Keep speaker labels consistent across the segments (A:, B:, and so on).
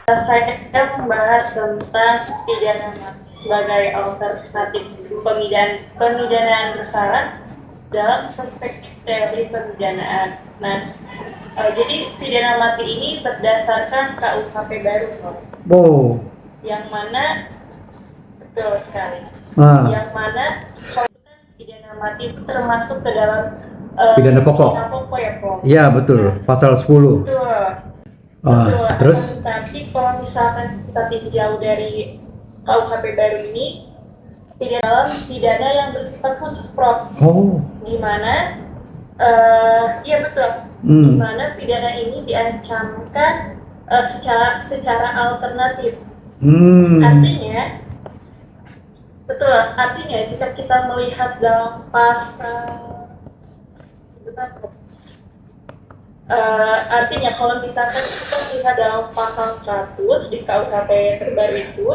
A: Saya membahas tentang pidana mati sebagai alternatif pemidanaan bersyarat dalam perspektif teori pemidanaan. Nah, jadi pidana mati ini berdasarkan KUHP baru, Prof.
B: Oh.
A: Yang mana betul sekali. Yang mana pidana mati itu termasuk ke dalam
B: pidana pokok.
A: Pidana pokok ya, Prof.
B: Iya, betul. Pasal 10.
A: Betul. Betul.
B: Terus?
A: Tapi kalau misalkan kita tinjau dari KUHP baru ini, pidana yang bersifat khusus, Prof.
B: Oh.
A: Di mana, iya betul. Di mana pidana ini diancamkan secara alternatif. Artinya, betul. Artinya jika kita melihat dalam pasal artinya kalau misalkan kita melihat dalam pasal 100 di KUHP terbaru itu,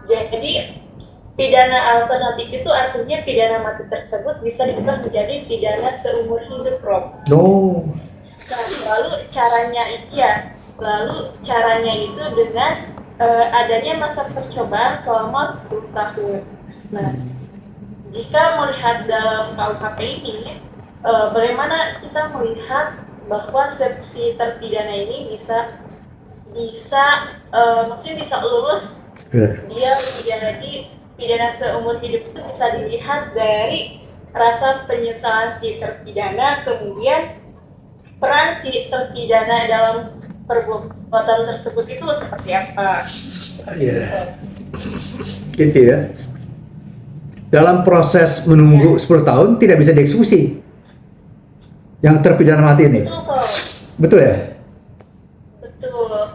A: jadi pidana alternatif itu artinya pidana mati tersebut bisa diubah menjadi pidana seumur hidup, Prof.
B: Oh.
A: Nah, lalu caranya itu dengan adanya masa percobaan selama 10 tahun. Nah, jika melihat dalam KUHP ini, bagaimana kita melihat bahwa si terpidana ini maksudnya bisa lulus, dia menjadi pidana seumur hidup itu bisa dilihat dari rasa penyesalan si terpidana, kemudian peran si terpidana dalam perbuatan tersebut itu seperti apa.
B: Gitu ya. Dalam proses menunggu 10 tahun tidak bisa dieksekusi yang terpidana mati ini. Betul ya?
A: Betul.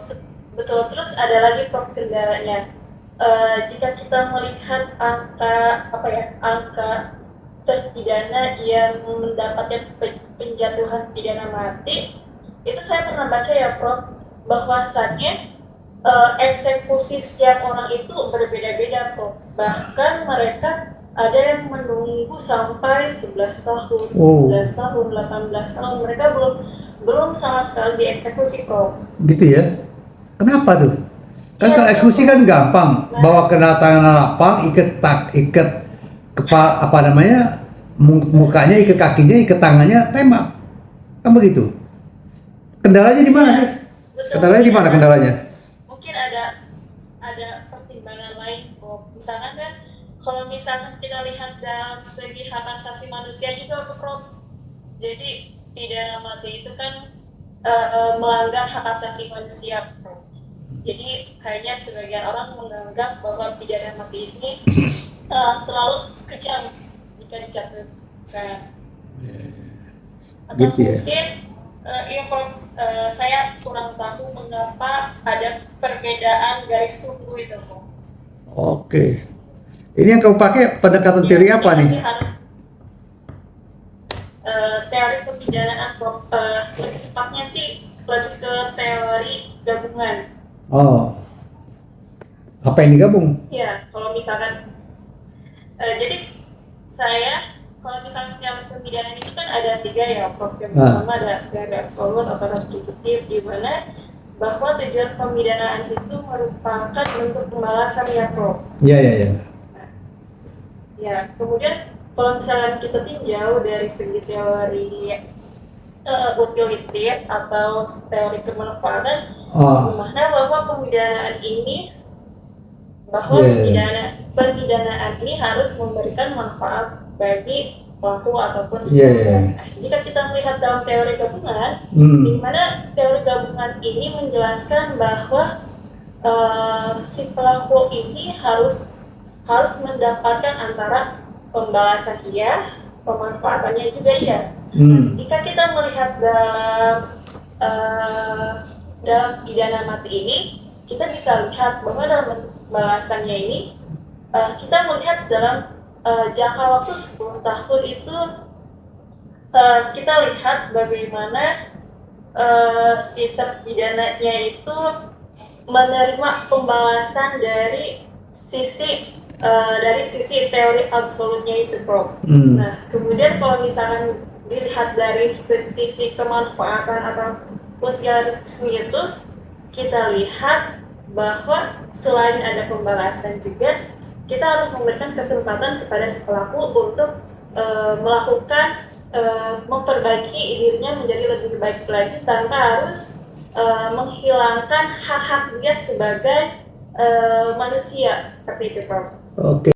A: Terus ada lagi kendalanya. Jika kita melihat angka terpidana yang mendapatkan penjatuhan pidana mati, itu saya pernah baca ya, Prof, bahwasannya eksekusi setiap orang itu berbeda-beda, Prof. Bahkan mereka ada yang menunggu sampai 11 tahun, 12 tahun, 18 tahun. Mereka belum sama sekali dieksekusi, Prof.
B: Gitu ya? Kenapa tuh? Kan kalau eksekusi kan gampang, bawa ke tangan lapang, ikat mukanya, ikat kakinya, ikat tangannya, tembak. Kan begitu. Kendalanya di mana sih? Kendalanya?
A: Mungkin ada pertimbangan lain, Prof. Misalkan kan, kalau misalkan kita lihat dalam segi hak asasi manusia juga, Prof. Jadi pidana mati itu kan melanggar hak asasi manusia, Prof. Jadi kayaknya sebagian orang menganggap bahwa pidana mati ini terlalu kejam jika dijatuhkan. Atau
B: gitu ya?
A: Mungkin Prof, saya kurang tahu mengapa ada perbedaan garis tunggu itu, Prof.
B: Oke. Ini yang kau pakai pendekatan teori apa nih?
A: Teori pemidanaan, Prof. Lebih tepatnya sih lebih ke teori gabungan.
B: Oh. Apa yang digabung?
A: Ya, kalau misalkan jadi kalau misalkan teori pemidanaan itu kan ada 3 ya, Prof. Yang pertama ada teori absolut atau restriktif, di mana bahwa tujuan pemidanaan itu merupakan bentuk pembalasan ya, Prof.
B: Iya.
A: Ya, kemudian kalau misalnya kita tinjau dari segi teori utilitas atau teori kemanfaatan, mana bahwa pemidanaan ini harus memberikan manfaat bagi pelaku ataupun korban. Jika kita melihat dalam teori gabungan, di mana teori gabungan ini menjelaskan bahwa si pelaku ini harus mendapatkan antara pembalasan iya, pemanfaatannya juga iya. Jika kita melihat dalam pidana mati ini, kita bisa lihat bahwa dalam balasannya ini kita melihat dalam jangka waktu 10 tahun itu kita lihat bagaimana si terpidananya itu menerima pembalasan dari sisi teori absolutnya itu, Prof. Nah, kemudian kalau misalkan dilihat dari sisi kemanfaatan atau utilisme itu, kita lihat bahwa selain ada pembalasan juga, kita harus memberikan kesempatan kepada si pelaku untuk melakukan memperbaiki dirinya menjadi lebih baik lagi tanpa harus menghilangkan hak-hak dia sebagai manusia, seperti itu, Prof.
B: Oke.